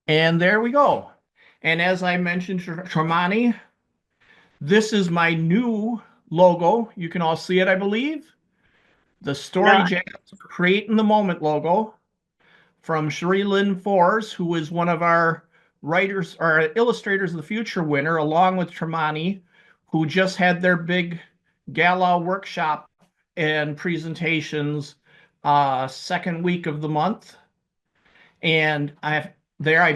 And there we go. And as I mentioned, Tremonti, this is my new logo. You can all see it, I believe. The Story Yeah, Jazz Create in the Moment logo from Cherie Lynn Fors, who is one of our writers or illustrators of the future winner, along with Tremonti, who just had their big gala workshop and presentations second week of the month. And I've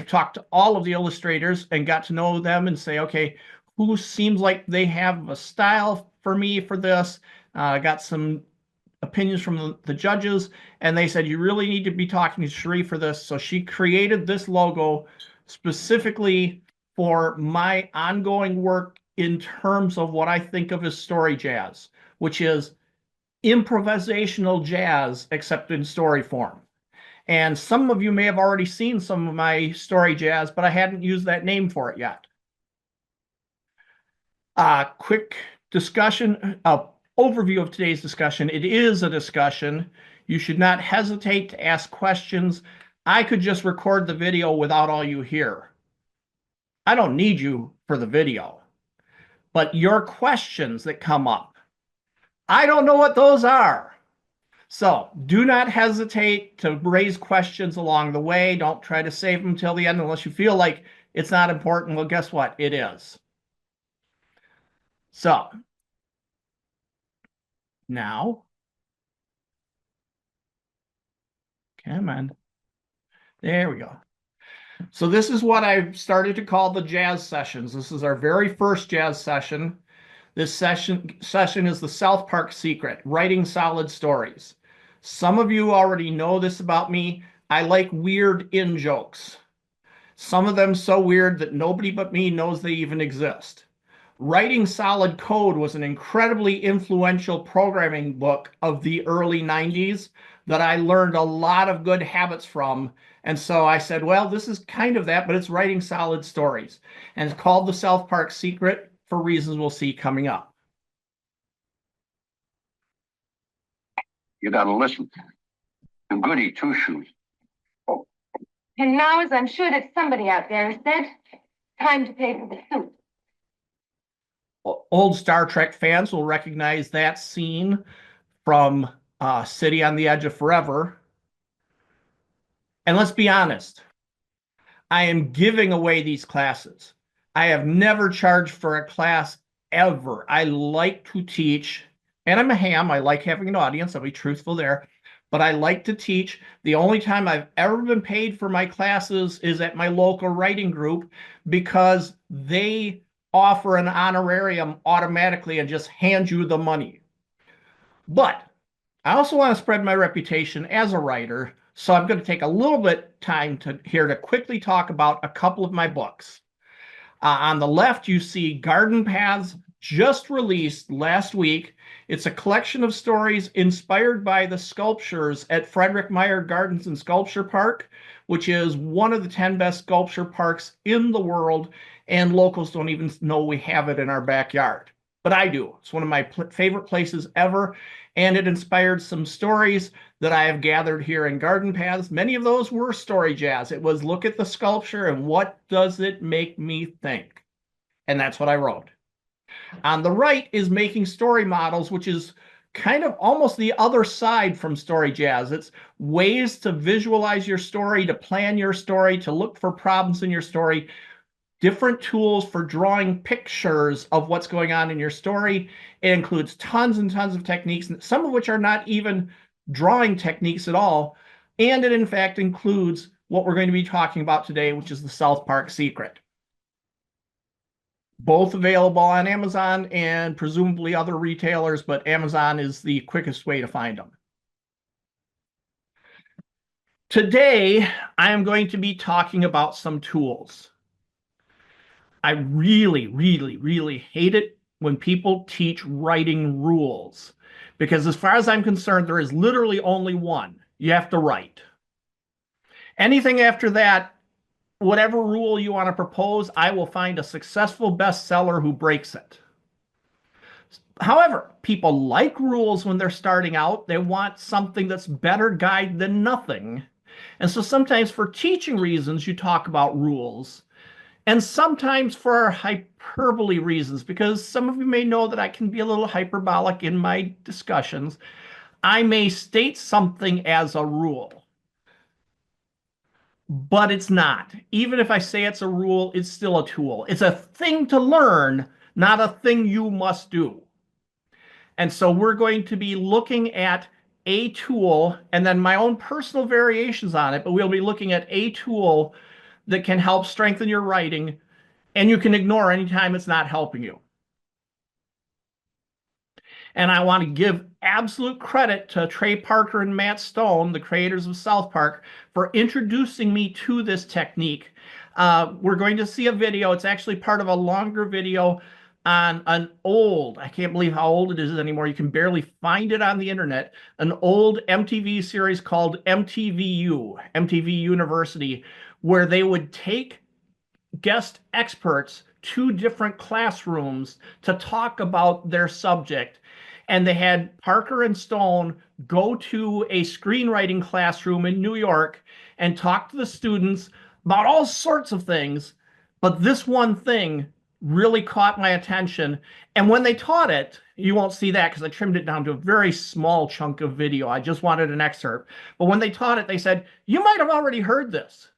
talked to all of the illustrators and got to know them and say, okay, who seems like they have a style for me for this? Got some opinions from the judges, and they said you really need to be talking to Cherie for this. So she created this logo specifically for my ongoing work in terms of what I think of as story jazz, which is improvisational jazz except in story form. And some of you may have already seen some of my story jazz, but I hadn't used that name for it yet. Quick discussion, overview of today's discussion. It is a discussion. You should not hesitate to ask questions. I could just record the video without all you here. I don't need you for the video, but your questions that come up, I don't know what those are. So do not hesitate to raise questions along the way. Don't try to save them till the end unless you feel like it's not important. Well, guess what? It is. So now, come on. There we go. So this is what I've started to call the jazz sessions. This is our very first jazz session. This session is the South Park secret, writing solid stories. Some of you already know this about me. I like weird in jokes. Some of them so weird that nobody but me knows they even exist. Writing Solid Code was an incredibly influential programming book of the early 90s that I learned a lot of good habits from. And so I said, well, this is kind of that, but it's writing solid stories. And it's called The South Park Secret for reasons we'll see coming up. you got to listen. And goody two shoes. And now, as I'm sure that somebody out there has said, time to pay for the suit. Old Star Trek fans will recognize that scene from City on the Edge of Forever. And let's be honest, I am giving away these classes. I have never charged for a class ever. I like to teach, and I'm a ham. I like having an audience. I'll be truthful there. But I like to teach. The only time I've ever been paid for my classes is at my local writing group because they offer an honorarium automatically and just hand you the money. But I also want to spread my reputation as a writer, so I'm going to take a little bit time here to quickly talk about a couple of my books. On the left, you see Garden Paths, just released last week. It's a collection of stories inspired by the sculptures at Frederick Meyer Gardens and Sculpture Park, which is one of the 10 best sculpture parks in the world, and locals don't even know we have it in our backyard. But I do. It's one of my favorite places ever, and it inspired some stories that I have gathered here in Garden Paths. Many of those were story jazz. It was look at the sculpture and what does it make me think? And that's what I wrote. On the right is making story models, which is kind of almost the other side from story jazz. It's ways to visualize your story, to plan your story, to look for problems in your story, different tools for drawing pictures of what's going on in your story. It includes tons and tons of techniques, some of which are not even drawing techniques at all. And it, in fact, includes what we're going to be talking about today, which is the South Park Secret. Both available on Amazon and presumably other retailers, but Amazon is the quickest way to find them. Today, I am going to be talking about some tools. I really, really, really hate it when people teach writing rules, because as far as I'm concerned, there is literally only one. You have to write. Anything after that, whatever rule you want to propose, I will find a successful bestseller who breaks it. However, people like rules when they're starting out. They want something that's better guide than nothing. And so sometimes for teaching reasons, you talk about rules. And sometimes for hyperbole reasons, because some of you may know that I can be a little hyperbolic in my discussions. I may state something as a rule, but it's not. Even if I say it's a rule, it's still a tool. It's a thing to learn, not a thing you must do. And so we're going to be looking at a tool and then my own personal variations on it, but we'll be looking at a tool that can help strengthen your writing, and you can ignore anytime it's not helping you. And I want to give absolute credit to Trey Parker and Matt Stone, the creators of South Park, for introducing me to this technique. We're going to see a video. It's actually part of a longer video on an old, I can't believe how old it is anymore. You can barely find it on the internet, an old MTV series called MTVU, MTV University, where they would take guest experts to different classrooms to talk about their subject. And they had Parker and Stone go to a screenwriting classroom in New York and talk to the students about all sorts of things. But this one thing really caught my attention. And when they taught it, you won't see that because I trimmed it down to a very small chunk of video. I just wanted an excerpt. But when they taught it, they said, you might have already heard this.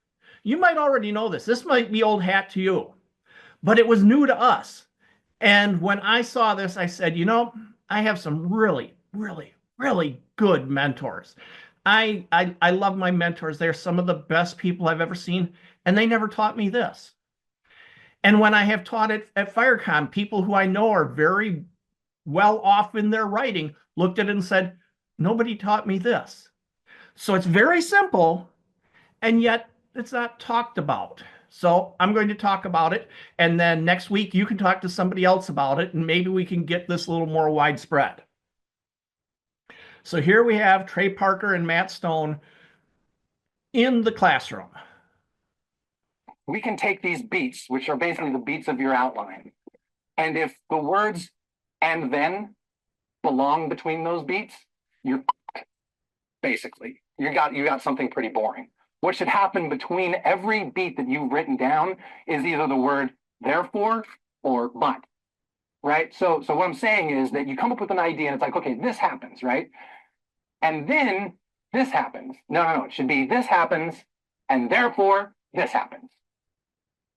You might already know this. This might be old hat to you. But it was new to us. And when I saw this, I said, you know, I have some really, really, really good mentors. I love my mentors. They're some of the best people I've ever seen, and they never taught me this. And when I have taught it at FireCon, people who I know are very well off in their writing looked at it and said, nobody taught me this. So it's very simple, and yet it's not talked about. So I'm going to talk about it, and then next week you can talk to somebody else about it, and maybe we can get this a little more widespread. So here we have Trey Parker and Matt Stone in the classroom. We can take these beats, which are basically the beats of your outline. And if the words "and then" belong between those beats, you got something pretty boring. What should happen between every beat that you've written down is either the word "therefore" or "but." Right? So what I'm saying is that you come up with an idea and it's like, okay, this happens, right? And then this happens. No. It should be this happens, and therefore this happens.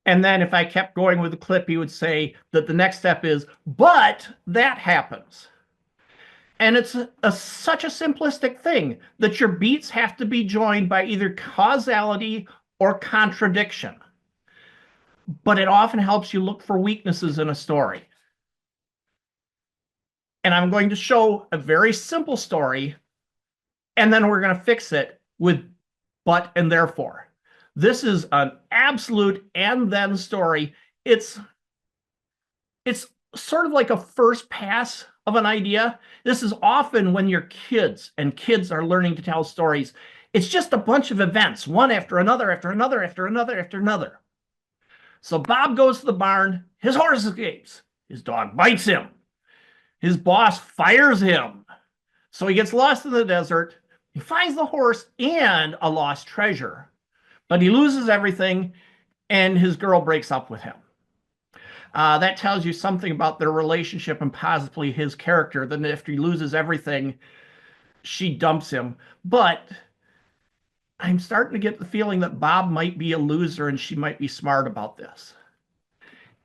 And then if I kept going with the clip, he would say that the next step is, but that happens. And it's such a simplistic thing that your beats have to be joined by either causality or contradiction. But it often helps you look for weaknesses in a story. And I'm going to show a very simple story, and then we're going to fix it with but and therefore. This is an absolute and then story. It's sort of like a first pass of an idea. This is often when you're kids and kids are learning to tell stories. It's just a bunch of events, one after another, after another, after another, after another. So Bob goes to the barn. His horse escapes. His dog bites him. His boss fires him. So he gets lost in the desert. He finds the horse and a lost treasure. But he loses everything, and his girl breaks up with him. That tells you something about their relationship and possibly his character. Then if he loses everything, she dumps him. But I'm starting to get the feeling that Bob might be a loser and she might be smart about this.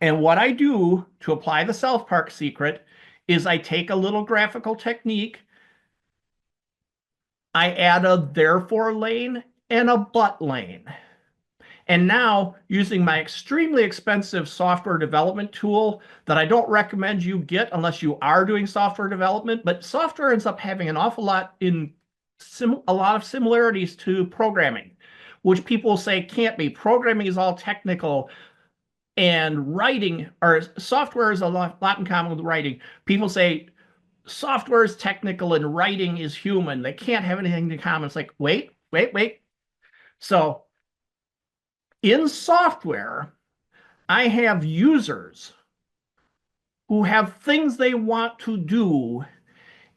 And what I do to apply the South Park secret is I take a little graphical technique. I add a therefore lane and a but lane. And now, using my extremely expensive software development tool that I don't recommend you get unless you are doing software development, but software ends up having an awful lot a lot of similarities to programming, which people say can't be. Programming is all technical, and writing or software is a lot in common with writing. People say software is technical and writing is human. They can't have anything in common. It's like, wait. So in software, I have users who have things they want to do,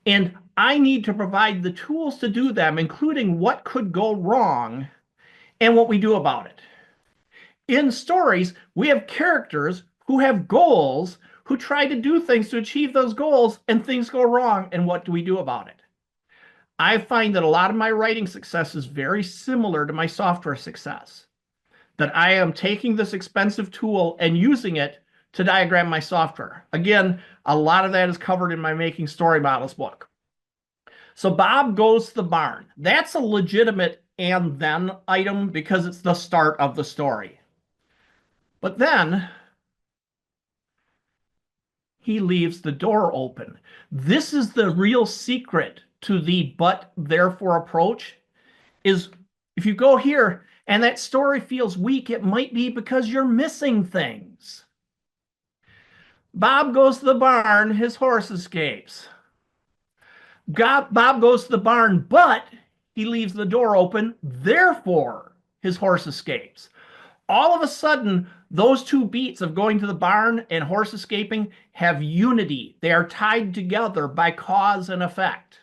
and I need to provide the tools to do them, including what could go wrong and what we do about it. In stories, we have characters who have goals, who try to do things to achieve those goals, and things go wrong, and what do we do about it? I find that a lot of my writing success is very similar to my software success. That I am taking this expensive tool and using it to diagram my software. Again, a lot of that is covered in my Making Story Models book. So Bob goes to the barn. That's a legitimate and then item because it's the start of the story. But then he leaves the door open. This is the real secret to the but therefore approach, is if you go here and that story feels weak, it might be because you're missing things. Bob goes to the barn, his horse escapes. Bob goes to the barn, but he leaves the door open, therefore his horse escapes. All of a sudden, those two beats of going to the barn and horse escaping have unity. They are tied together by cause and effect.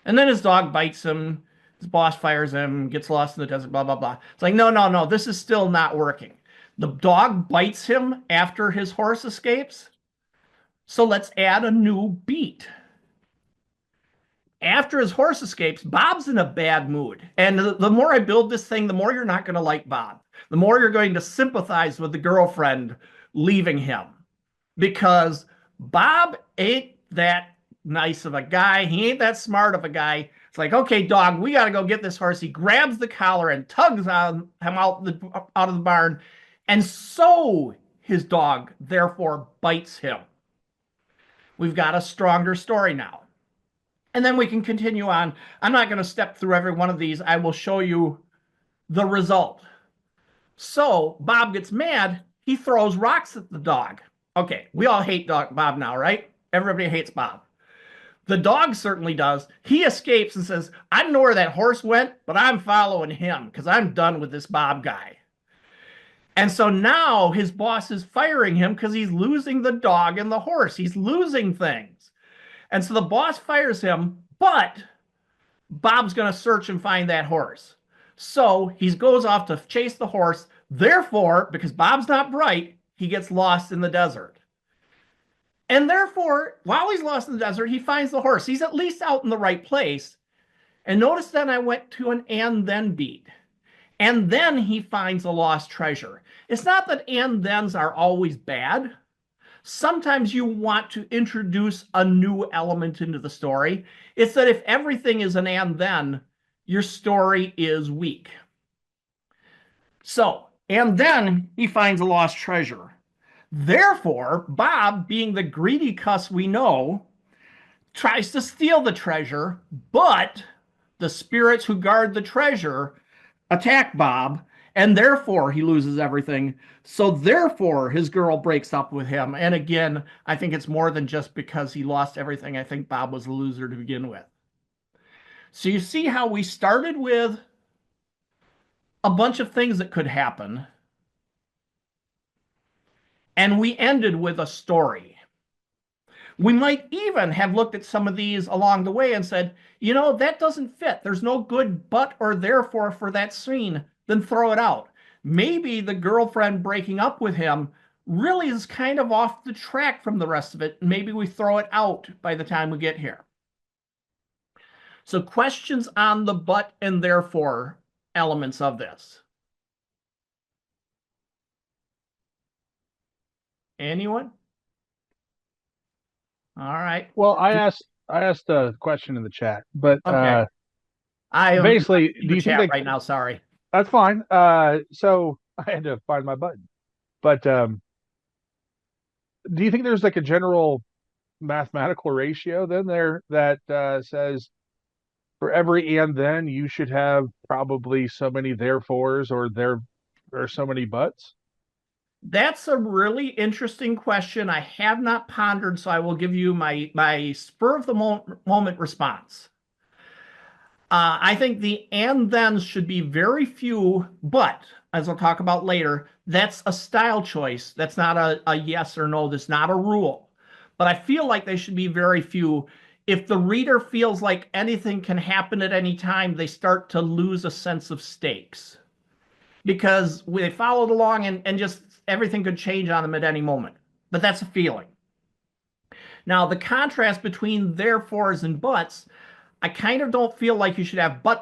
And then his dog bites him, his boss fires him, gets lost in the desert, blah, blah, blah. It's like, no, this is still not working. The dog bites him after his horse escapes. So let's add a new beat. After his horse escapes, Bob's in a bad mood. And the more I build this thing, the more you're not going to like Bob. The more you're going to sympathize with the girlfriend leaving him. Because Bob ain't that nice of a guy. He ain't that smart of a guy. It's like, okay, dog, we got to go get this horse. He grabs the collar and tugs on him out of the barn. And so his dog, therefore, bites him. We've got a stronger story now. And then we can continue on. I'm not going to step through every one of these. I will show you the result. So Bob gets mad. He throws rocks at the dog. Okay, we all hate Bob now, right? Everybody hates Bob. The dog certainly does. He escapes and says, I don't know where that horse went, but I'm following him because I'm done with this Bob guy. And so now his boss is firing him because he's losing the dog and the horse. He's losing things. And so the boss fires him, but Bob's going to search and find that horse. So he goes off to chase the horse. Therefore, because Bob's not bright, he gets lost in the desert. And therefore, while he's lost in the desert, he finds the horse. He's at least out in the right place. And notice then I went to an and then beat. And then he finds a lost treasure. It's not that and thens are always bad. Sometimes you want to introduce a new element into the story. It's that if everything is an and then, your story is weak. So, and then he finds a lost treasure. Therefore, Bob, being the greedy cuss we know, tries to steal the treasure, but the spirits who guard the treasure attack Bob, and therefore he loses everything. So therefore his girl breaks up with him. And again, I think it's more than just because he lost everything. I think Bob was a loser to begin with. So you see how we started with a bunch of things that could happen, and we ended with a story. We might even have looked at some of these along the way and said, you know, that doesn't fit. There's no good but or therefore for that scene. Then throw it out. Maybe the girlfriend breaking up with him really is kind of off the track from the rest of it. Maybe we throw it out by the time we get here. So questions on the but and therefore elements of this. Anyone? All right. Well, I asked a question in the chat, but Okay. I am basically, in do the you chat think right now? Sorry. that's fine? So I had to find my button, but do you think there's like a general mathematical ratio then there that says for every and then you should have probably so many therefores or there or so many buts? That's a really interesting question. I have not pondered, so I will give you my spur of the moment response. I think the and thens should be very few, but as I'll talk about later, that's a style choice. That's not a yes or no. That's not a rule. But I feel like they should be very few. If the reader feels like anything can happen at any time, they start to lose a sense of stakes because they followed along and just everything could change on them at any moment. But that's a feeling. Now, the contrast between therefores and buts, I kind of don't feel like you should have but.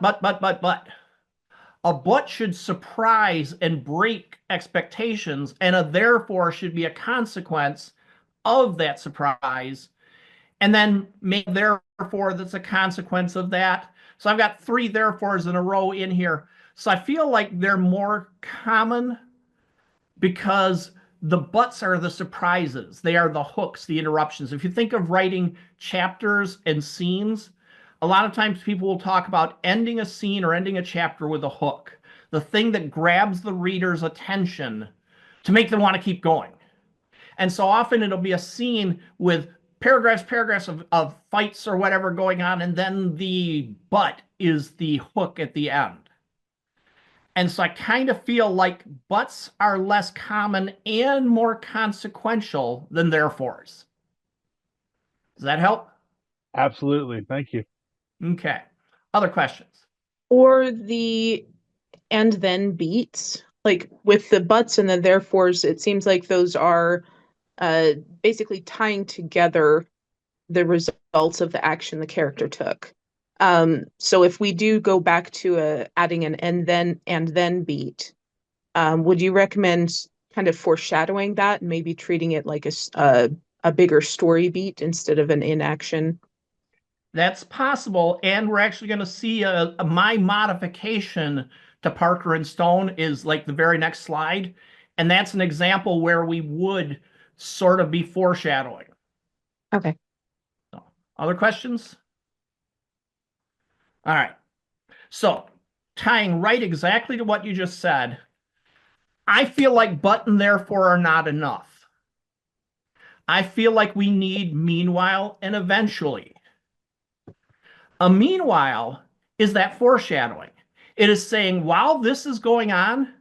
A but should surprise and break expectations, and a therefore should be a consequence of that surprise. And then make therefore that's a consequence of that. So I've got 3 therefores in a row in here. So I feel like they're more common because the buts are the surprises. They are the hooks, the interruptions. If you think of writing chapters and scenes, a lot of times people will talk about ending a scene or ending a chapter with a hook, the thing that grabs the reader's attention to make them want to keep going. And so often it'll be a scene with paragraphs of fights or whatever going on, and then the but is the hook at the end. And so I kind of feel like buts are less common and more consequential than therefores. Does that help? Absolutely. Thank you. Okay. Other questions? Or the and then beats, like with the buts and the therefores, it seems like those are basically tying together the results of the action the character took. So if we do go back to adding an and then beat, would you recommend kind of foreshadowing that and maybe treating it like a bigger story beat instead of an inaction? That's possible, and we're actually going to see my modification to Parker and Stone is like the very next slide, and that's an example where we would sort of be foreshadowing. Okay. So, other questions? All right. So, tying right exactly to what you just said, I feel like but and therefore are not enough. I feel like we need meanwhile and eventually. A meanwhile is that foreshadowing. It is saying, while this is going on,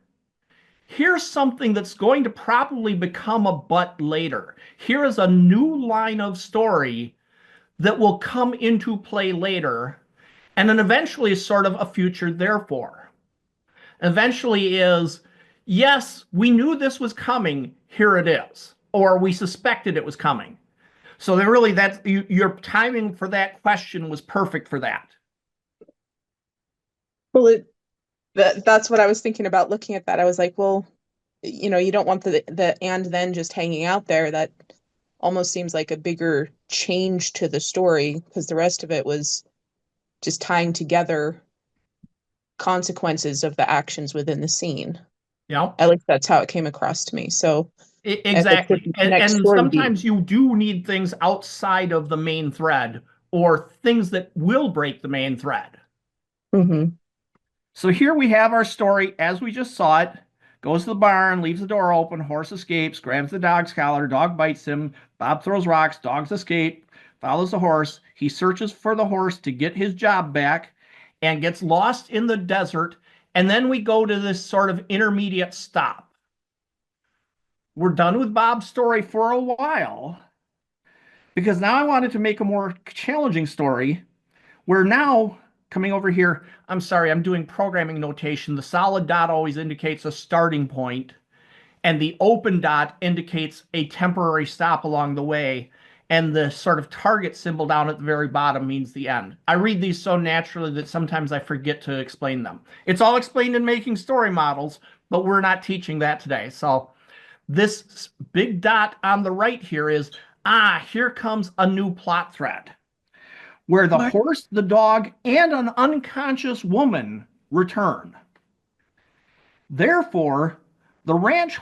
here's something that's going to probably become a but later. Here is a new line of story that will come into play later, and then eventually is sort of a future therefore. Eventually is, yes, we knew this was coming, here it is, or we suspected it was coming. So then really your timing for that question was perfect for that. Well, that's what I was thinking about looking at that. I was like, well, you don't want the and then just hanging out there. That almost seems like a bigger change to the story because the rest of it was just tying together consequences of the actions within the scene. Yeah. At least that's how it came across to me. So exactly. And sometimes you do need things outside of the main thread or things that will break the main thread. Mm-hmm. So here we have our story as we just saw it. Goes to the barn, leaves the door open, horse escapes, grabs the dog's collar, dog bites him, Bob throws rocks, dogs escape, follows the horse. He searches for the horse to get his job back and gets lost in the desert. And then we go to this sort of intermediate stop. We're done with Bob's story for a while because now I wanted to make a more challenging story. We're now coming over here. I'm sorry, I'm doing programming notation. The solid dot always indicates a starting point, and the open dot indicates a temporary stop along the way, and the sort of target symbol down at the very bottom means the end. I read these so naturally that sometimes I forget to explain them. It's all explained in making story models, but we're not teaching that today. So this big dot on the right here is, here comes a new plot thread where the horse, the dog, and an unconscious woman return. Therefore, the ranch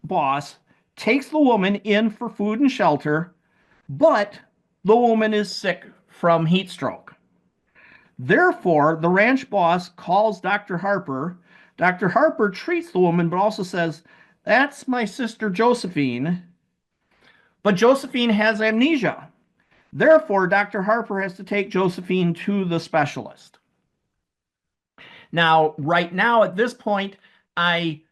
boss takes the woman in for food and shelter, but the woman is sick from heat stroke. Therefore, the ranch boss calls Dr. Harper. Dr. Harper treats the woman, but also says, "That's my sister Josephine." But Josephine has amnesia. Therefore, Dr. Harper has to take Josephine to the specialist. Now, right now, at this point, I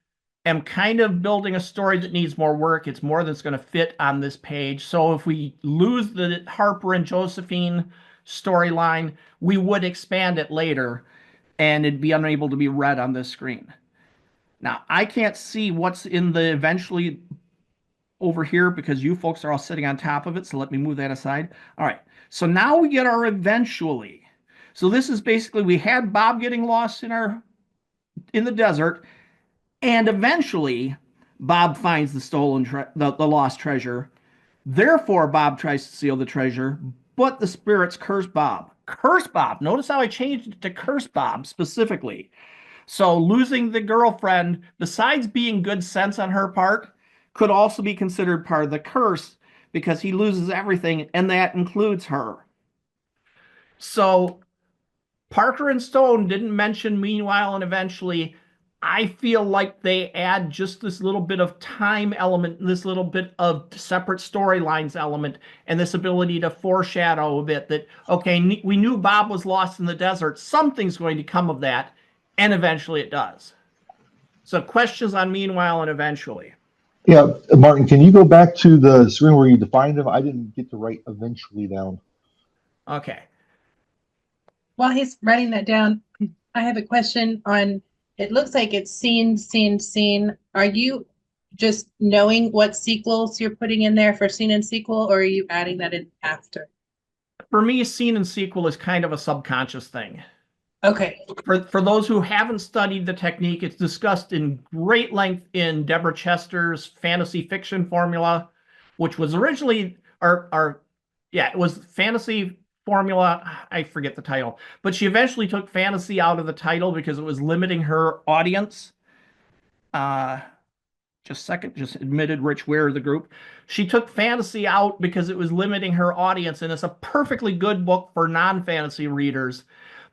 am kind of building a story that needs more work. It's more that's going to fit on this page. So if we lose the Harper and Josephine storyline, we would expand it later and it'd be unable to be read on this screen. Now, I can't see what's in the eventually over here because you folks are all sitting on top of it. So let me move that aside. All right. So now we get our eventually. So this is basically, we had Bob getting lost in the desert, and eventually Bob finds the lost treasure. Therefore, Bob tries to steal the treasure, but the spirits curse Bob. Curse Bob. Notice how I changed it to curse Bob specifically. So losing the girlfriend, besides being good sense on her part, could also be considered part of the curse because he loses everything, and that includes her. So Parker and Stone didn't mention meanwhile and eventually. I feel like they add just this little bit of time element, this little bit of separate storylines element, and this ability to foreshadow a bit that, okay, we knew Bob was lost in the desert. Something's going to come of that, and eventually it does. So questions on meanwhile and eventually. Yeah, Martin, can you go back to the screen where you defined them? I didn't get to write eventually down. Okay. While he's writing that down, I have a question on, it looks like it's scene, scene, scene. Are you just knowing what sequels you're putting in there for scene and sequel, or are you adding that in after? For me, scene and sequel is kind of a subconscious thing. Okay. For those who haven't studied the technique, it's discussed in great length in Deborah Chester's fantasy fiction formula, which was originally it was fantasy formula. I forget the title, but she eventually took fantasy out of the title because it was limiting her audience. Just admitted Rich Ware of the group. She took fantasy out because it was limiting her audience, and it's a perfectly good book for non-fantasy readers.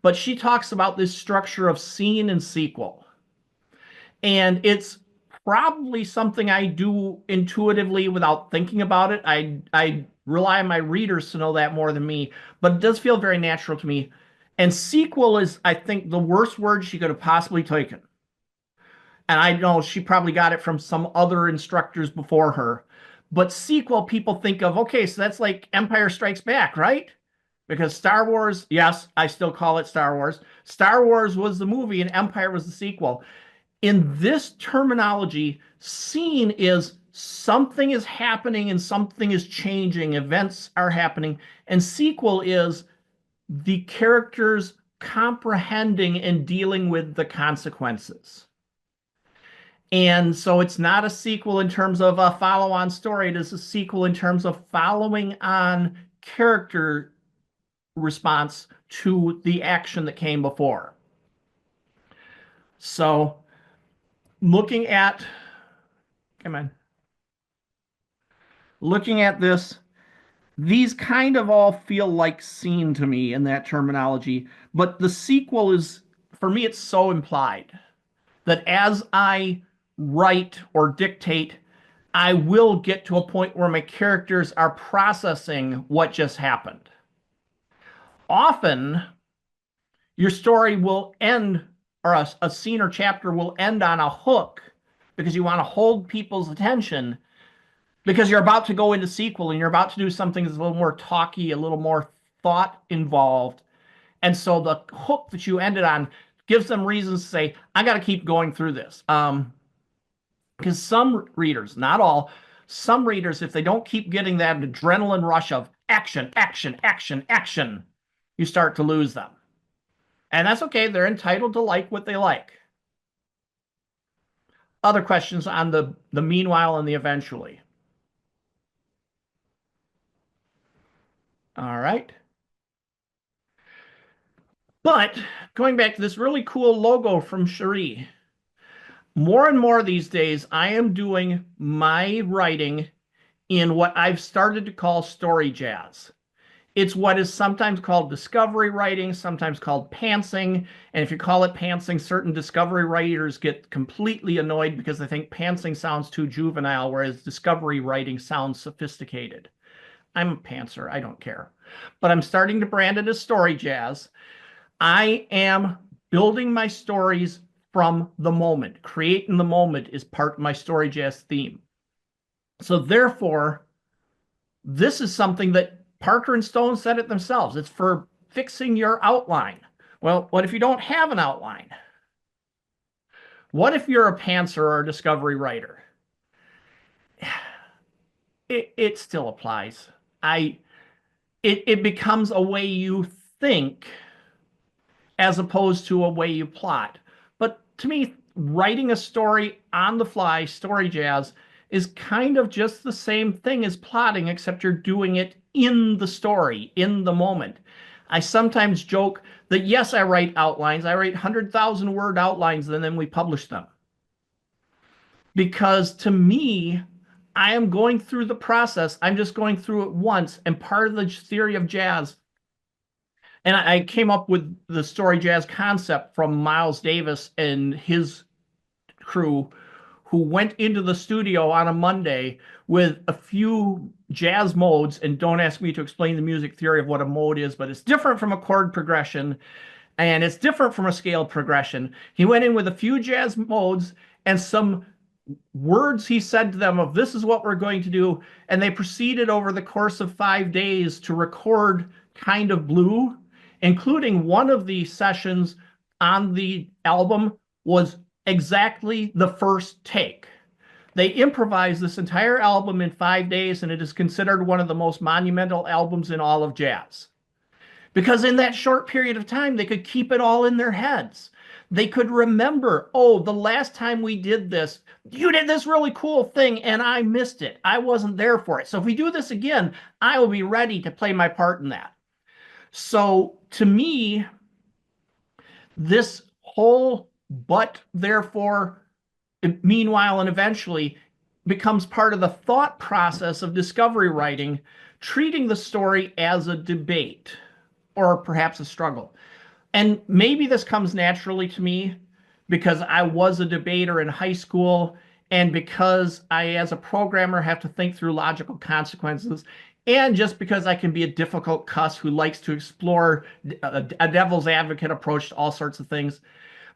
But she talks about this structure of scene and sequel. And it's probably something I do intuitively without thinking about it. I rely on my readers to know that more than me, but it does feel very natural to me. And sequel is, I think, the worst word she could have possibly taken. And I know she probably got it from some other instructors before her. But sequel, people think of, okay, so that's like Empire Strikes Back, right? Because Star Wars, yes, I still call it Star Wars. Star Wars was the movie and Empire was the sequel. In this terminology, scene is something is happening and something is changing. Events are happening. And sequel is the characters comprehending and dealing with the consequences. And so it's not a sequel in terms of a follow-on story. It is a sequel in terms of following on character response to the action that came before. So looking at this, these kind of all feel like scene to me in that terminology, but the sequel is, for me, it's so implied that as I write or dictate, I will get to a point where my characters are processing what just happened. Often, your story will end, or a scene or chapter will end on a hook because you want to hold people's attention because you're about to go into sequel and you're about to do something that's a little more talky, a little more thought involved. And so the hook that you ended on gives them reasons to say, I got to keep going through this. Because some readers, not all, some readers, if they don't keep getting that adrenaline rush of action, action, action, action, you start to lose them. And that's okay. They're entitled to like what they like. Other questions on the meanwhile and the eventually? All right. But going back to this really cool logo from Cherie, more and more these days, I am doing my writing in what I've started to call story jazz. It's what is sometimes called discovery writing, sometimes called pantsing. And if you call it pantsing, certain discovery writers get completely annoyed because they think pantsing sounds too juvenile, whereas discovery writing sounds sophisticated. I'm a pantser, I don't care. But I'm starting to brand it as story jazz. I am building my stories from the moment. Create in the moment is part of my story jazz theme. So therefore, this is something that Parker and Stone said it themselves. It's for fixing your outline. Well, what if you don't have an outline? What if you're a pantser or a discovery writer? It still applies. It becomes a way you think as opposed to a way you plot. But to me, writing a story on the fly, story jazz, is kind of just the same thing as plotting, except you're doing it in the story, in the moment. I sometimes joke that, yes, I write outlines. I write 100,000 word outlines, and then we publish them. Because to me, I am going through the process. I'm just going through it once. And part of the theory of jazz, and I came up with the story jazz concept from Miles Davis and his crew, who went into the studio on a Monday with a few jazz modes. And don't ask me to explain the music theory of what a mode is, but it's different from a chord progression, and it's different from a scale progression. He went in with a few jazz modes and some words he said to them of, this is what we're going to do. And they proceeded over the course of 5 days to record Kind of Blue, including one of the sessions on the album was exactly the first take. They improvised this entire album in 5 days, and it is considered one of the most monumental albums in all of jazz. Because in that short period of time, they could keep it all in their heads. They could remember, oh, the last time we did this, you did this really cool thing and I missed it. I wasn't there for it. So if we do this again, I will be ready to play my part in that. So to me, this whole but, therefore, meanwhile, and eventually becomes part of the thought process of discovery writing, treating the story as a debate or perhaps a struggle. And maybe this comes naturally to me because I was a debater in high school, and because I, as a programmer, have to think through logical consequences, and just because I can be a difficult cuss who likes to explore a devil's advocate approach to all sorts of things.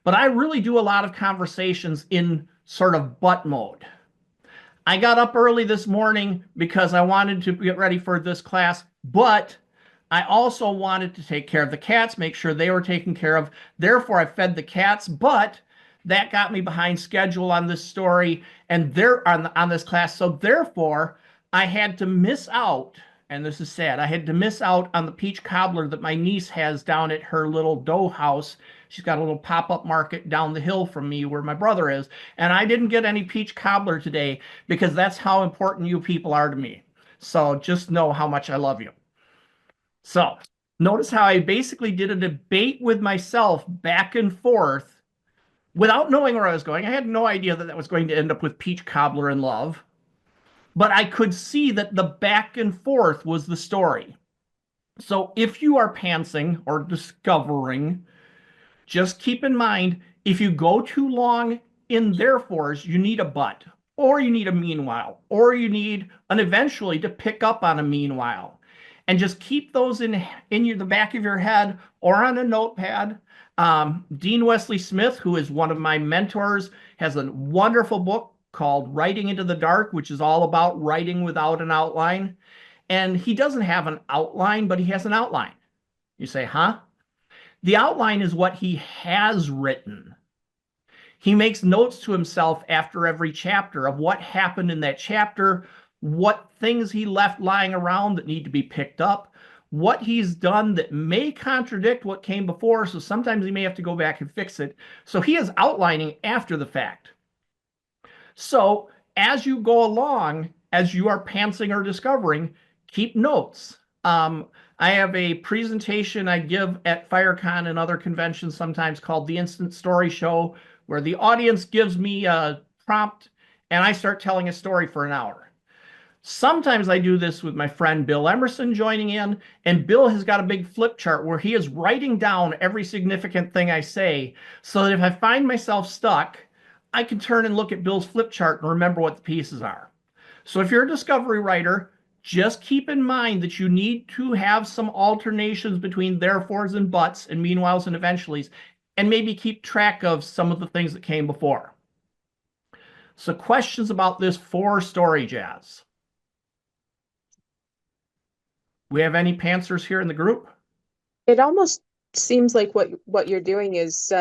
But I really do a lot of conversations in sort of but mode. I got up early this morning because I wanted to get ready for this class, but I also wanted to take care of the cats, make sure they were taken care of. Therefore, I fed the cats, but that got me behind schedule on this story and there on this class. So therefore, I had to miss out, and this is sad, I had to miss out on the peach cobbler that my niece has down at her little dough house. She's got a little pop-up market down the hill from me where my brother is. And I didn't get any peach cobbler today because that's how important you people are to me. So just know how much I love you. So notice how I basically did a debate with myself back and forth without knowing where I was going. I had no idea that that was going to end up with peach cobbler and love. But I could see that the back and forth was the story. So if you are pantsing or discovering, just keep in mind, if you go too long in therefores, you need a but, or you need a meanwhile, or you need an eventually to pick up on a meanwhile. And just keep those in the back of your head or on a notepad. Dean Wesley Smith, who is one of my mentors, has a wonderful book called Writing into the Dark, which is all about writing without an outline. And he doesn't have an outline, but he has an outline. You say, huh? The outline is what he has written. He makes notes to himself after every chapter of what happened in that chapter, what things he left lying around that need to be picked up, what he's done that may contradict what came before, so sometimes he may have to go back and fix it. So he is outlining after the fact. So as you go along, as you are pantsing or discovering, keep notes. I have a presentation I give at FireCon and other conventions sometimes called the Instant Story Show, where the audience gives me a prompt and I start telling a story for an hour. Sometimes I do this with my friend Bill Emerson joining in, and Bill has got a big flip chart where he is writing down every significant thing I say, so that if I find myself stuck, I can turn and look at Bill's flip chart and remember what the pieces are. So if you're a discovery writer, just keep in mind that you need to have some alternations between therefores and buts and meanwhiles and eventuallys and maybe keep track of some of the things that came before. So questions about this 4-story jazz? We have any pantsers here in the group? It almost seems like what you're doing is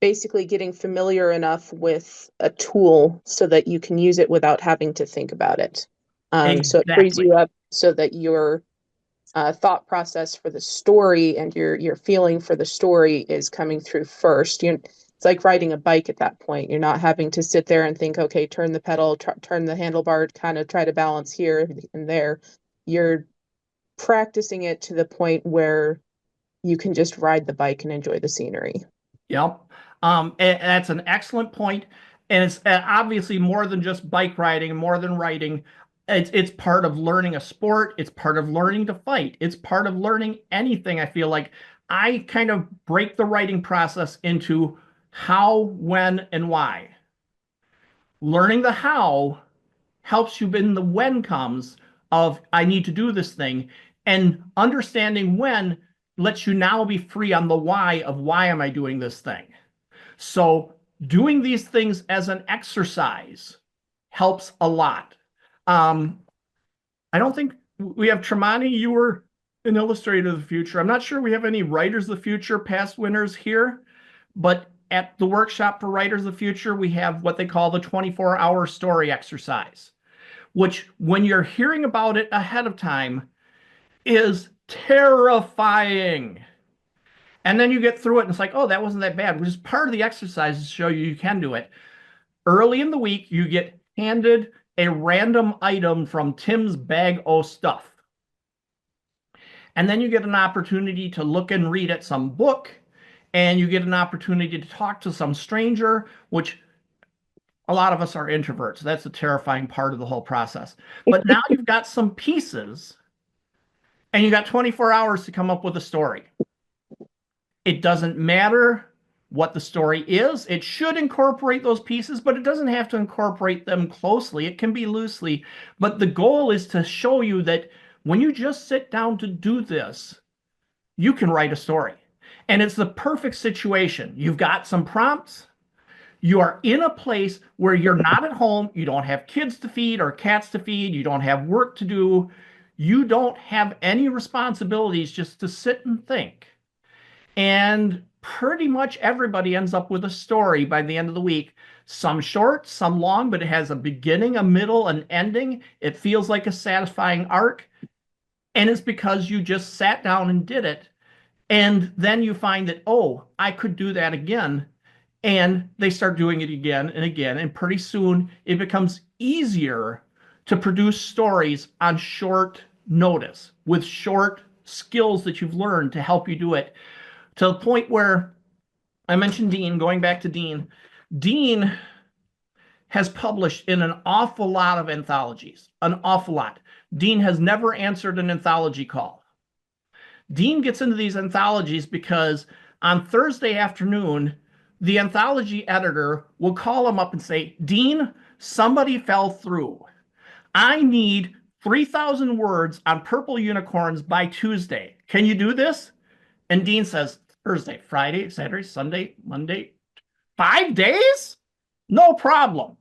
basically getting familiar enough with a tool so that you can use it without having to think about it. So it frees Exactly. you up so that your thought process for the story and your feeling for the story is coming through first. It's like riding a bike at that point. You're not having to sit there and think, okay, turn the pedal, turn the handlebar, kind of try to balance here and there. You're practicing it to the point where you can just ride the bike and enjoy the scenery. Yep. And that's an excellent point. And it's obviously more than just bike riding, more than riding. It's part of learning a sport. It's part of learning to fight. It's part of learning anything. I feel like I kind of break the writing process into how, when, and why. Learning the how helps you when the when comes of I need to do this thing. And understanding when lets you now be free on the why of why am I doing this thing. So doing these things as an exercise helps a lot. I don't think we have Tremonti. You were an illustrator of the future. I'm not sure we have any writers of the future past winners here, but at the workshop for writers of the future, we have what they call the 24-hour story exercise, which when you're hearing about it ahead of time is terrifying. And then you get through it and it's like, oh, that wasn't that bad, which is part of the exercise to show you can do it. Early in the week, you get handed a random item from Tim's bag o' stuff. And then you get an opportunity to look and read at some book, and you get an opportunity to talk to some stranger, which a lot of us are introverts. That's a terrifying part of the whole process. But now you've got some pieces, and you got 24 hours to come up with a story. It doesn't matter what the story is. It should incorporate those pieces, but it doesn't have to incorporate them closely. It can be loosely. But the goal is to show you that when you just sit down to do this, you can write a story. And it's the perfect situation. You've got some prompts. You are in a place where you're not at home. You don't have kids to feed or cats to feed. You don't have work to do. You don't have any responsibilities just to sit and think. And pretty much everybody ends up with a story by the end of the week. Some short, some long, but it has a beginning, a middle, an ending. It feels like a satisfying arc. And it's because you just sat down and did it. And then you find that, oh, I could do that again. And they start doing it again and again. And pretty soon it becomes easier to produce stories on short notice with short skills that you've learned to help you do it. To the point where I mentioned Dean, going back to Dean. Dean has published in an awful lot of anthologies, an awful lot. Dean has never answered an anthology call. Dean gets into these anthologies because on Thursday afternoon, the anthology editor will call him up and say, Dean, somebody fell through. I need 3,000 words on purple unicorns by Tuesday. Can you do this? And Dean says, Thursday, Friday, Saturday, Sunday, Monday, 5 days? No problem.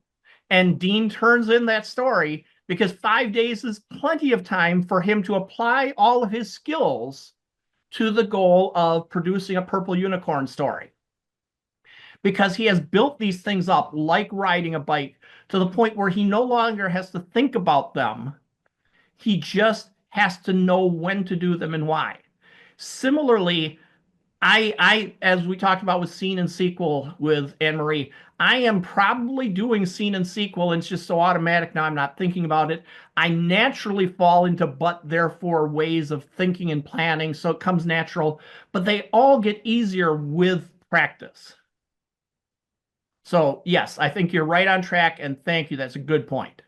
And Dean turns in that story because 5 days is plenty of time for him to apply all of his skills to the goal of producing a purple unicorn story. Because he has built these things up like riding a bike to the point where he no longer has to think about them. He just has to know when to do them and why. Similarly, I as we talked about with scene and sequel with Anne-Marie, I am probably doing scene and sequel, and it's just so automatic now I'm not thinking about it. I naturally fall into but therefore ways of thinking and planning, so it comes natural, but they all get easier with practice. So yes, I think you're right on track, and thank you. That's a good point.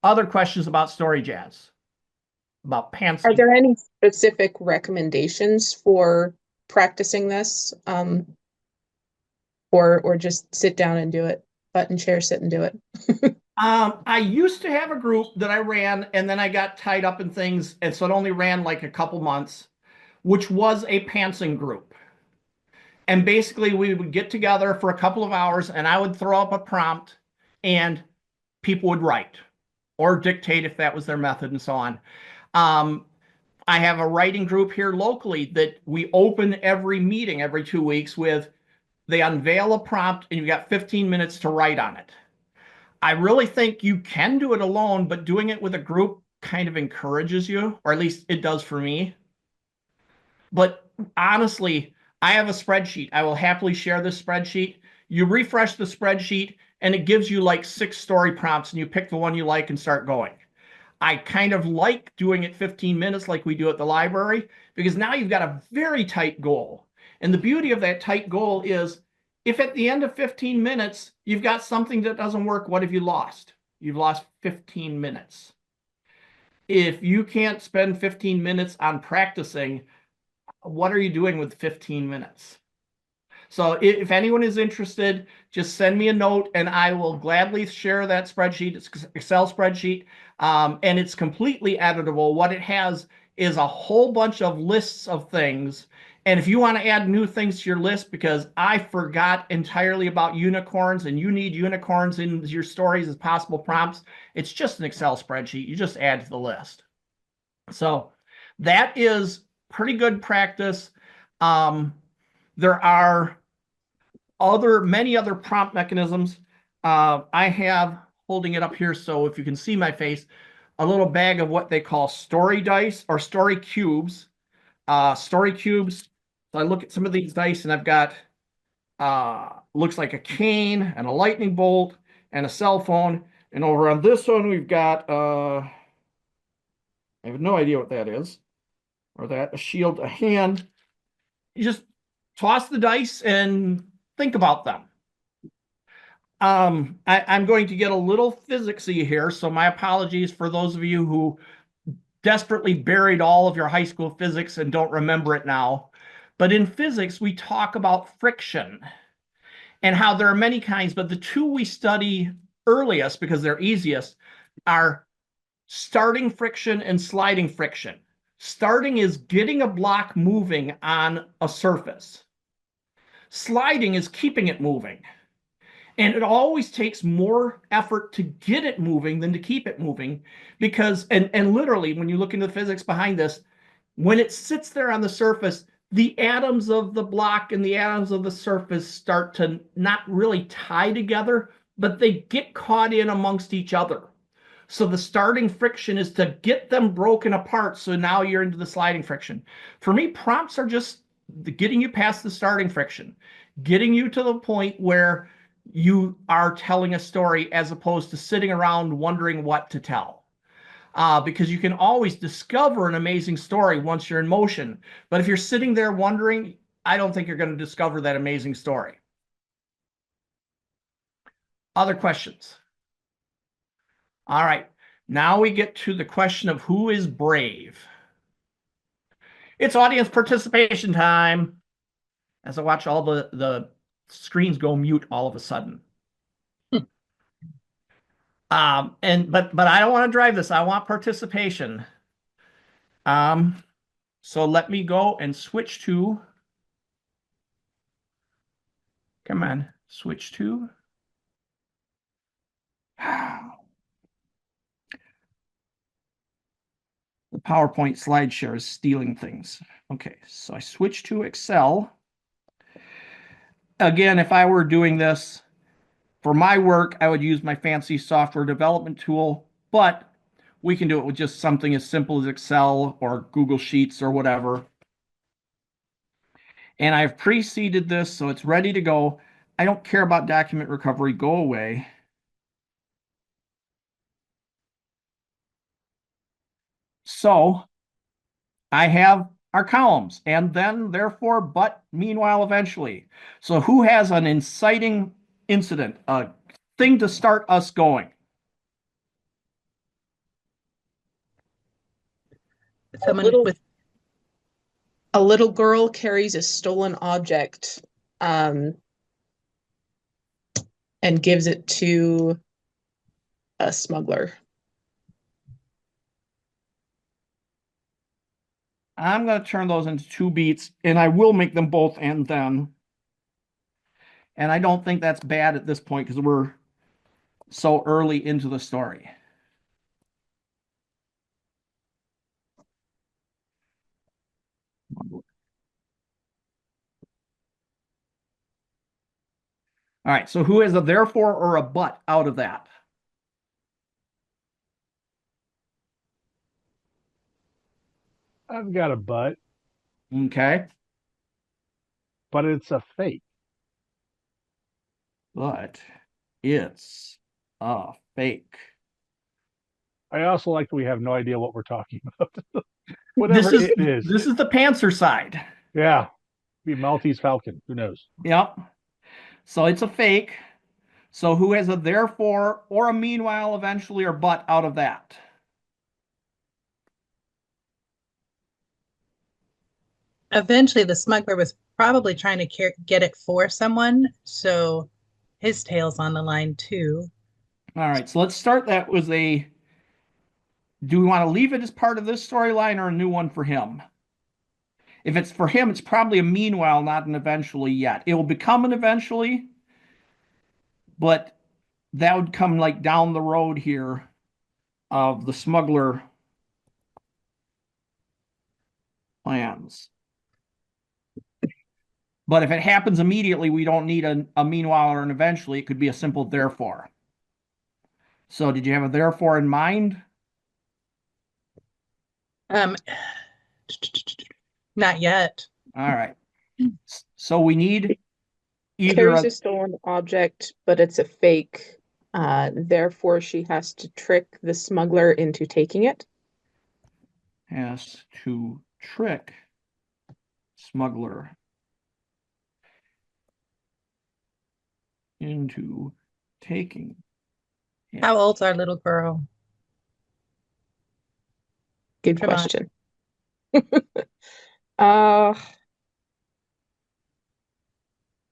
Other questions about Story Jazz? About pants? Are there any specific recommendations for practicing this? Or just sit down and do it, button chair, sit and do it? I used to have a group that I ran, and then I got tied up in things, and so it only ran like a couple months. which was a pantsing group. And basically, we would get together for a couple of hours and I would throw up a prompt and people would write or dictate if that was their method and so on. I have a writing group here locally that we open every meeting every 2 weeks with, they unveil a prompt and you got 15 minutes to write on it. I really think you can do it alone, but doing it with a group kind of encourages you, or at least it does for me. But honestly, I have a spreadsheet. I will happily share this spreadsheet. You refresh the spreadsheet and it gives you like 6 story prompts and you pick the one you like and start going. I kind of like doing it 15 minutes like we do at the library, because now you've got a very tight goal. And the beauty of that tight goal is if at the end of 15 minutes, you've got something that doesn't work, what have you lost? You've lost 15 minutes. If you can't spend 15 minutes on practicing, what are you doing with 15 minutes? So if anyone is interested, just send me a note and I will gladly share that spreadsheet. It's an Excel spreadsheet, and it's completely editable. What it has is a whole bunch of lists of things. And if you want to add new things to your list, because I forgot entirely about unicorns and you need unicorns in your stories as possible prompts, it's just an Excel spreadsheet. You just add to the list. So that is pretty good practice. There are many other prompt mechanisms. I have, holding it up here so if you can see my face, a little bag of what they call story dice or story cubes. Story cubes. So I look at some of these dice and I've got looks like a cane and a lightning bolt and a cell phone. And over on this one we've got I have no idea what that is. Or that, a shield, a hand. You just toss the dice and think about them. I'm going to get a little physicsy here, so my apologies for those of you who desperately buried all of your high school physics and don't remember it now. But in physics, we talk about friction and how there are many kinds, but the two we study earliest, because they're easiest, are starting friction and sliding friction. Starting is getting a block moving on a surface. Sliding is keeping it moving. And it always takes more effort to get it moving than to keep it moving, because, and literally, when you look into the physics behind this, when it sits there on the surface, the atoms of the block and the atoms of the surface start to not really tie together, but they get caught in amongst each other. So the starting friction is to get them broken apart. So now you're into the sliding friction. For me, prompts are just getting you past the starting friction, getting you to the point where you are telling a story as opposed to sitting around wondering what to tell. Because you can always discover an amazing story once you're in motion. But if you're sitting there wondering, I don't think you're going to discover that amazing story. Other questions? All right, now we get to the question of who is brave. It's audience participation time. As I watch all the screens go mute all of a sudden. But I don't want to drive this. I want participation. So let me go and switch to. Come on, switch to. The PowerPoint slide share is stealing things. Okay, so I switch to Excel. Again, if I were doing this for my work, I would use my fancy software development tool, but we can do it with just something as simple as Excel or Google Sheets or whatever. And I've preceded this, so it's ready to go. I don't care about document recovery. Go away. So I have our columns, and then, therefore, but, meanwhile, eventually. So who has an inciting incident, a thing to start us going? Someone with a little girl carries a stolen object and gives it to a smuggler. I'm going to turn those into 2 beats, and I will make them both and then. And I don't think that's bad at this point because we're so early into the story. All right, so who has a therefore or a but out of that? I've got a but, Okay, but it's a fake. but it's a fake. I also like that we have no idea what we're talking about. Whatever it is. This is the Panther side. Yeah. Be Maltese Falcon. Who knows? Yep. So it's a fake. So who has a therefore or a meanwhile eventually or but out of that? Eventually, the smuggler was probably trying to get it for someone, so his tail's on the line too. All right, so let's start that with a. Do we want to leave it as part of this storyline or a new one for him? If it's for him, it's probably a meanwhile, not an eventually yet. It will become an eventually, but that would come like down the road here of the smuggler plans. But if it happens immediately, we don't need a meanwhile or an eventually. It could be a simple therefore. So did you have a therefore in mind? Not yet. All right. So we need either Carries a, a stolen object, but it's a fake. Therefore, she has to trick the smuggler into taking it. has to trick smuggler into taking it. How old's our little girl? Good Come on. question. Uh,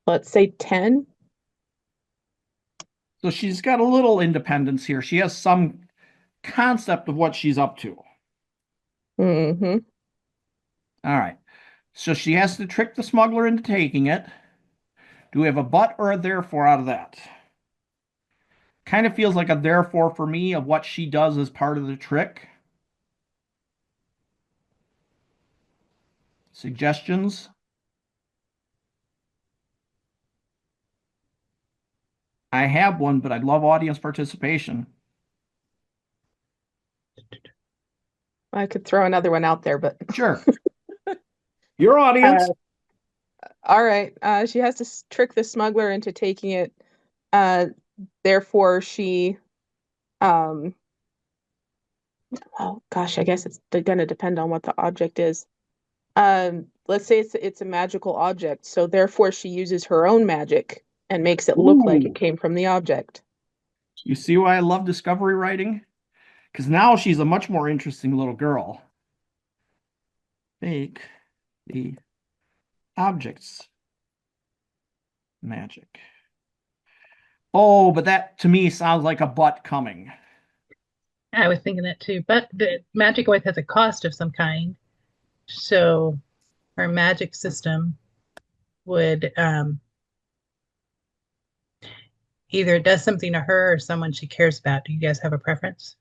let's say 10. So she's got a little independence here. She has some concept of what she's up to. Mm-hmm. All right. So she has to trick the smuggler into taking it. Do we have a but or a therefore out of that? Kind of feels like a therefore for me of what she does as part of the trick. Suggestions? I have one, but I'd love audience participation. I could throw another one out there, but Sure. Your audience. all right. She has to trick the smuggler into taking it. Therefore, she, oh gosh, I guess it's going to depend on what the object is. Let's say it's a magical object, so therefore she uses her own magic and makes it look like Ooh. it came from the object. You see why I love discovery writing? Because now she's a much more interesting little girl. Fake the object's magic. Oh, but that to me sounds like a but coming. I was thinking that too, but the magic always has a cost of some kind. So her magic system would either it does something to her or someone she cares about. Do you guys have a preference?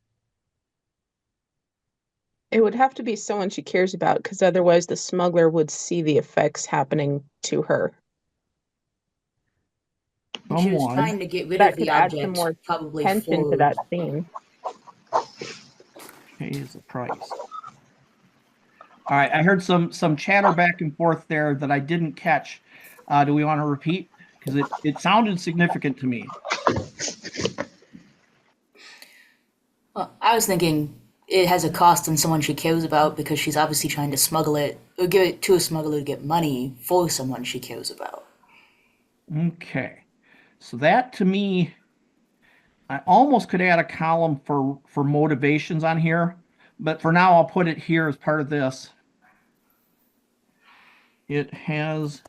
It would have to be someone she cares about, because otherwise the smuggler would see the effects happening to her. And she was Someone trying to get rid That of the could add some object, more probably tension to for that scene. pays the price. All right, I heard some chatter back and forth there that I didn't catch. Do we want to repeat? Because it sounded significant to me. Well, I was thinking it has a cost on someone she cares about because she's obviously trying to smuggle it or give it to a smuggler to get money for someone she cares about. Okay. So that to me, I almost could add a column for motivations on here, but for now I'll put it here as part of this. It has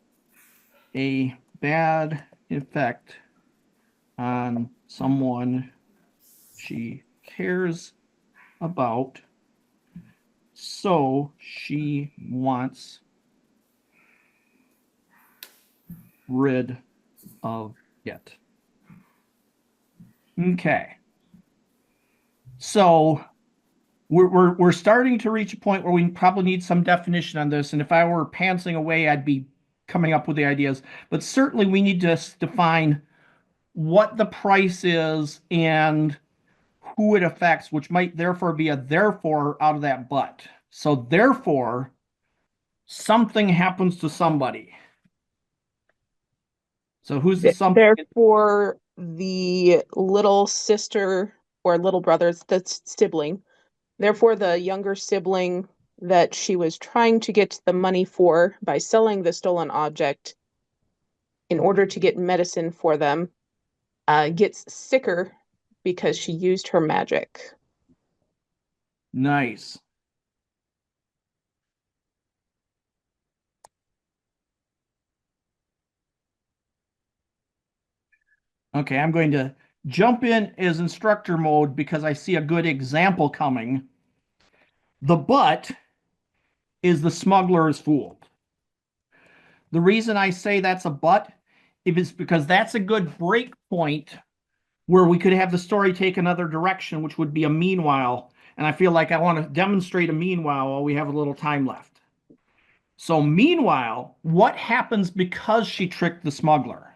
a bad effect on someone she cares about, So she wants rid of it. Okay. So we're starting to reach a point where we probably need some definition on this. And if I were pantsing away, I'd be coming up with the ideas. But certainly we need to define what the price is and who it affects, which might therefore be a therefore out of that but. So therefore, something happens to somebody. So who's the something? Therefore, the little sister or little brother, the sibling, therefore the younger sibling that she was trying to get the money for by selling the stolen object in order to get medicine for them, gets sicker because she used her magic. Nice. Okay, I'm going to jump in as instructor mode because I see a good example coming. The but is the smuggler is fooled. The reason I say that's a but is because that's a good break point where we could have the story take another direction, which would be a meanwhile. And I feel like I want to demonstrate a meanwhile while we have a little time left. So meanwhile, what happens because she tricked the smuggler?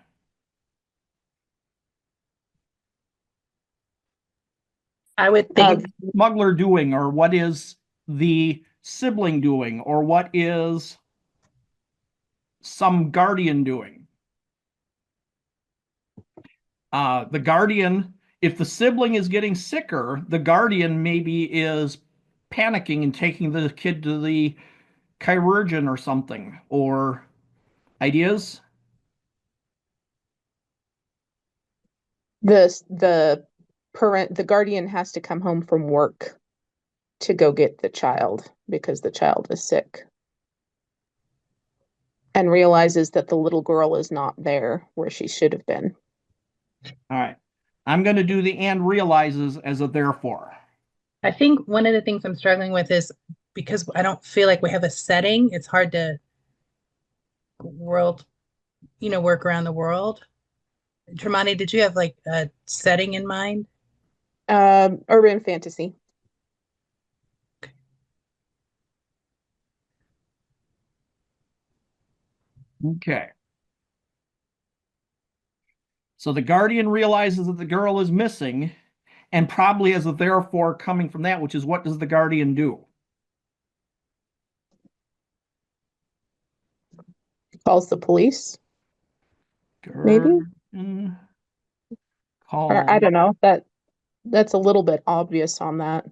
I would think Smuggler doing, or what is the sibling doing, or what is some guardian doing? The guardian, if the sibling is getting sicker, the guardian maybe is panicking and taking the kid to the chirurgeon or something. Or ideas? The guardian has to come home from work to go get the child because the child is sick and realizes that the little girl is not there where she should have been. All right. I'm going to do the and realizes as a therefore. I think one of the things I'm struggling with is because I don't feel like we have a setting, it's hard to work around the world. Tremonti, did you have like a setting in mind? Urban fantasy. Okay. So the guardian realizes that the girl is missing and probably has a therefore coming from that, which is what does the guardian do? Calls the police. Maybe? Call. Or I don't know. That's a little bit obvious on that.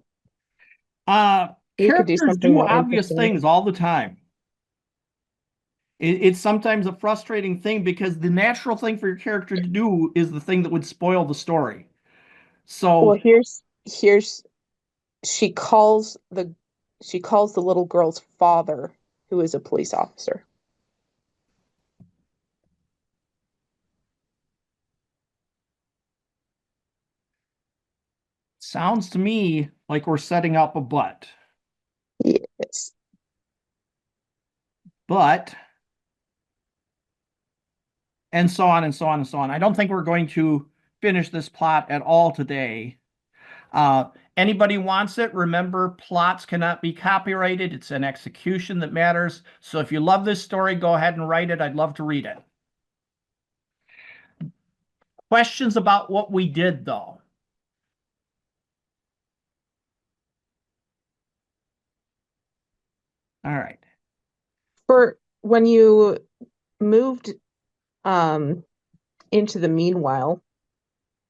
Characters do more obvious interesting. things all the time. It's sometimes a frustrating thing because the natural thing for your character to do is the thing that would spoil the story. So Well, here's she calls the little girl's father, who is a police officer. sounds to me like we're setting up a but. Yes. But, and so on and so on and so on. I don't think we're going to finish this plot at all today. Anybody wants it, remember, plots cannot be copyrighted. It's an execution that matters. So if you love this story, go ahead and write it. I'd love to read it. Questions about what we did, though? All right. For when you moved into the meanwhile,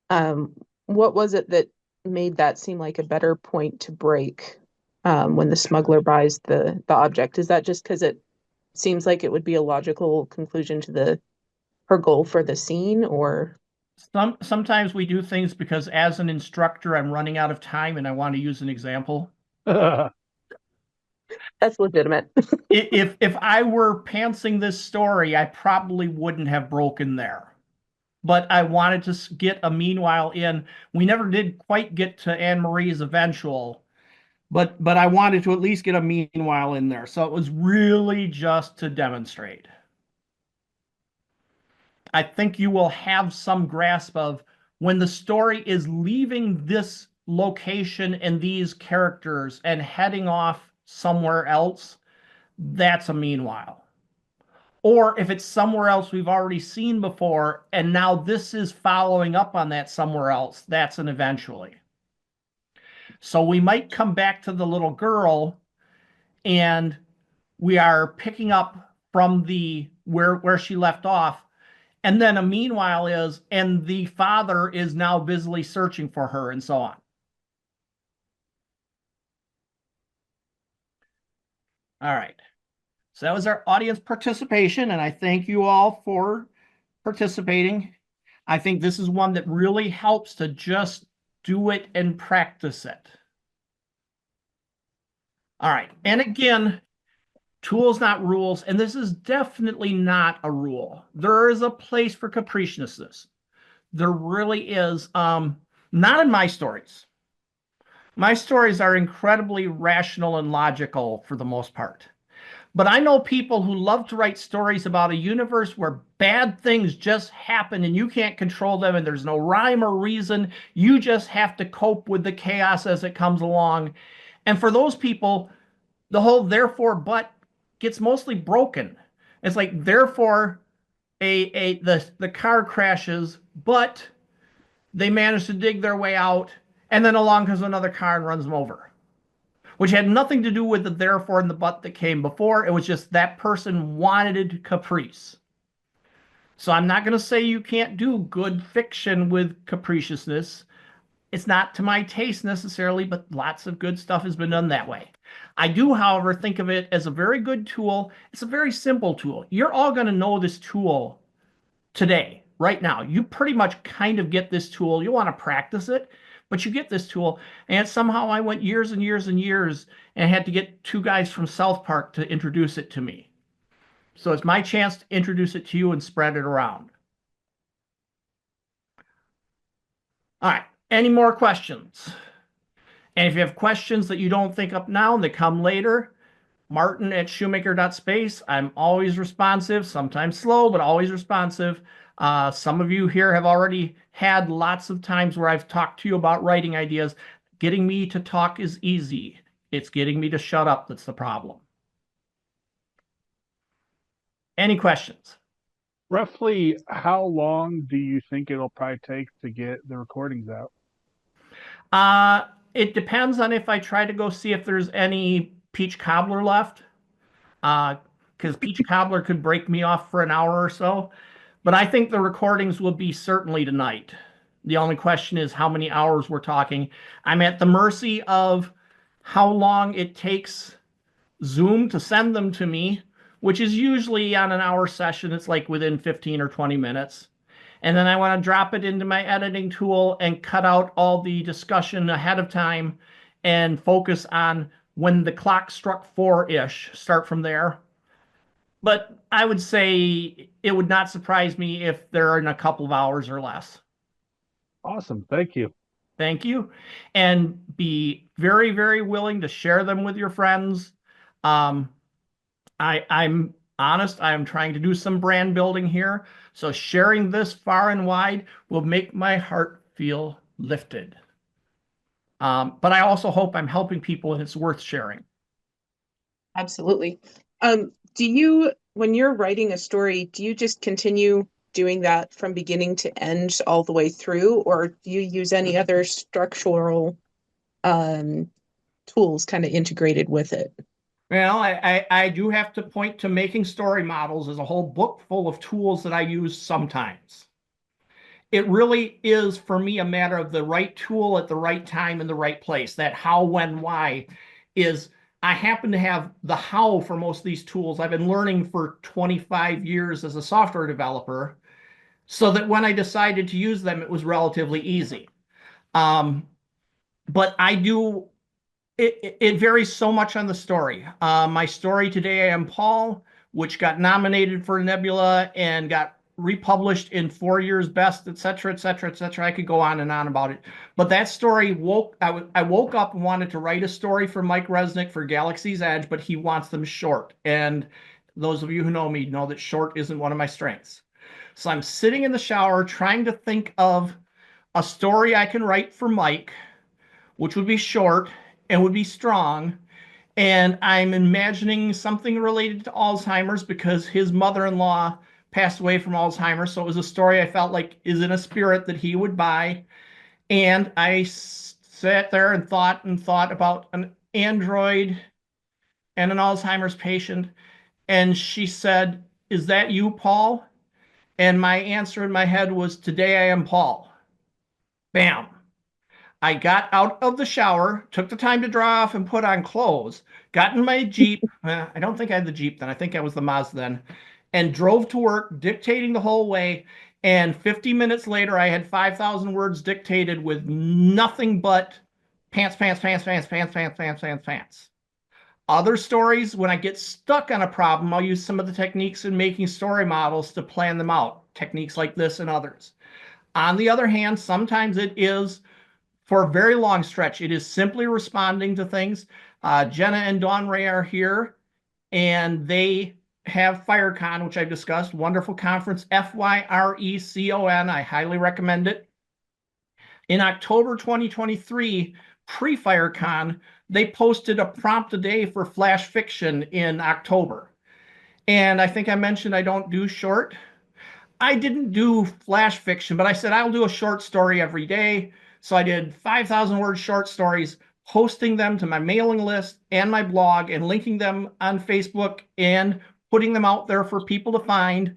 what was it that made that seem like a better point to break when the smuggler buys the object? Is that just because it seems like it would be a logical conclusion to her goal for the scene, or? Sometimes we do things because as an instructor, I'm running out of time and I want to use an example. That's legitimate. If I were pantsing this story, I probably wouldn't have broken there. But I wanted to get a meanwhile in. We never did quite get to Anne Marie's eventual, but I wanted to at least get a meanwhile in there. So it was really just to demonstrate. I think you will have some grasp of when the story is leaving this location and these characters and heading off somewhere else, that's a meanwhile. Or if it's somewhere else we've already seen before, and now this is following up on that somewhere else, that's an eventually. So we might come back to the little girl and we are picking up from the where she left off. And then a meanwhile is, and the father is now busily searching for her and so on. All right. So that was our audience participation, and I thank you all for participating. I think this is one that really helps to just do it and practice it. All right. And again, tools, not rules. And this is definitely not a rule. There is a place for capriciousness. There really is. Not in my stories. My stories are incredibly rational and logical for the most part. But I know people who love to write stories about a universe where bad things just happen and you can't control them and there's no rhyme or reason. You just have to cope with the chaos as it comes along. And for those people, the whole therefore but gets mostly broken. It's like therefore the car crashes, but they manage to dig their way out, and then along comes another car and runs them over. Which had nothing to do with the therefore and the but that came before. It was just that person wanted caprice. So I'm not going to say you can't do good fiction with capriciousness. It's not to my taste necessarily, but lots of good stuff has been done that way. I do, however, think of it as a very good tool. It's a very simple tool. You're all going to know this tool today, right now. You pretty much kind of get this tool. You want to practice it, but you get this tool. And somehow I went years and years and years and had to get two guys from South Park to introduce it to me. So it's my chance to introduce it to you and spread it around. All right. Any more questions? And if you have questions that you don't think up now and they come later, martin@shoemaker.space. I'm always responsive, sometimes slow, but always responsive. Some of you here have already had lots of times where I've talked to you about writing ideas. Getting me to talk is easy. It's getting me to shut up that's the problem. Any questions? Roughly how long do you think it'll probably take to get the recordings out? It depends on if I try to go see if there's any peach cobbler left. Because peach cobbler could break me off for an hour or so. But I think the recordings will be certainly tonight. The only question is how many hours we're talking. I'm at the mercy of how long it takes Zoom to send them to me, which is usually on an hour session. It's like within 15 or 20 minutes. And then I want to drop it into my editing tool and cut out all the discussion ahead of time and focus on when the clock struck 4-ish, start from there. But I would say it would not surprise me if they're in a couple of hours or less. Awesome. Thank you. Thank you. And be very, very willing to share them with your friends. I'm honest, I am trying to do some brand building here. So sharing this far and wide will make my heart feel lifted. But I also hope I'm helping people and it's worth sharing. Absolutely. Do you, when you're writing a story, do you just continue doing that from beginning to end all the way through, or do you use any other structural tools kind of integrated with it? Well, I do have to point to making story models as a whole book full of tools that I use sometimes. It really is, for me, a matter of the right tool at the right time in the right place. That how, when, why is, I happen to have the how for most of these tools. I've been learning for 25 years as a software developer, so that when I decided to use them, it was relatively easy. But I do, it varies so much on the story. My story today, I Am Paul, which got nominated for Nebula and got republished in 4 Years Best, et cetera, et cetera, et cetera. I could go on and on about it. But that story I woke up and wanted to write a story for Mike Resnick for Galaxy's Edge, but he wants them short. And those of you who know me know that short isn't one of my strengths. So I'm sitting in the shower trying to think of a story I can write for Mike, which would be short and would be strong. And I'm imagining something related to Alzheimer's because his mother-in-law passed away from Alzheimer's. So it was a story I felt like is in a spirit that he would buy. And I sat there and thought about an android and an Alzheimer's patient. And she said, "Is that you, Paul?" And my answer in my head was, "Today I am Paul." Bam. I got out of the shower, took the time to dry off and put on clothes, got in my Jeep. I don't think I had the Jeep then. I think I was the Mazda then, and drove to work, dictating the whole way. And 50 minutes later, I had 5,000 words dictated with nothing but pants, pants, pants, pants, pants, pants, pants, pants, pants. Other stories, when I get stuck on a problem, I'll use some of the techniques in making story models to plan them out, techniques like this and others. On the other hand, sometimes it is, for a very long stretch, it is simply responding to things. Jenna and Dawn Ray are here, and they have FireCon, which I've discussed. Wonderful conference, FYRECON. I highly recommend it. In October 2023, pre-FireCon, they posted a prompt a day for flash fiction in October. And I think I mentioned I don't do short. I didn't do flash fiction, but I said I'll do a short story every day. So I did 5,000 word short stories, posting them to my mailing list and my blog and linking them on Facebook and putting them out there for people to find.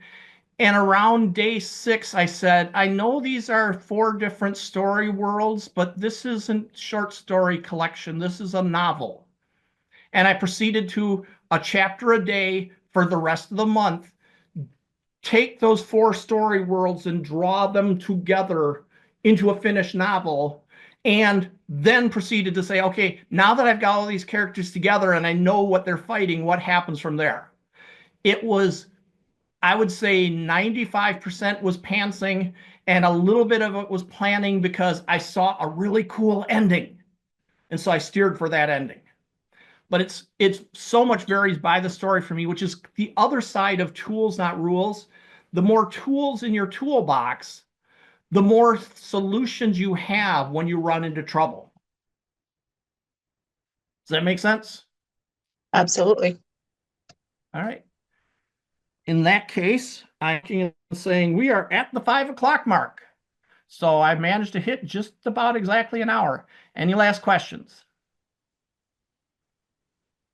And around day 6, I said, I know these are 4 different story worlds, but this isn't short story collection. This is a novel. And I proceeded to a chapter a day for the rest of the month. Take those 4 story worlds and draw them together into a finished novel, and then proceeded to say, okay, now that I've got all these characters together and I know what they're fighting, what happens from there? It was, I would say 95% was pantsing, and a little bit of it was planning because I saw a really cool ending. And so I steered for that ending. But it's so much varies by the story for me, which is the other side of tools, not rules. The more tools in your toolbox, the more solutions you have when you run into trouble. Does that make sense? Absolutely. All right. In that case, I'm saying we are at the 5 o'clock mark. So I managed to hit just about exactly an hour. Any last questions?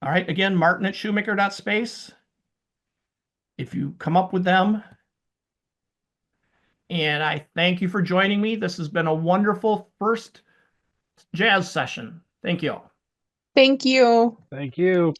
All right. Again, martin@shoemaker.space. If you come up with them. And I thank you for joining me. This has been a wonderful first jazz session. Thank you. Thank you. Thank you.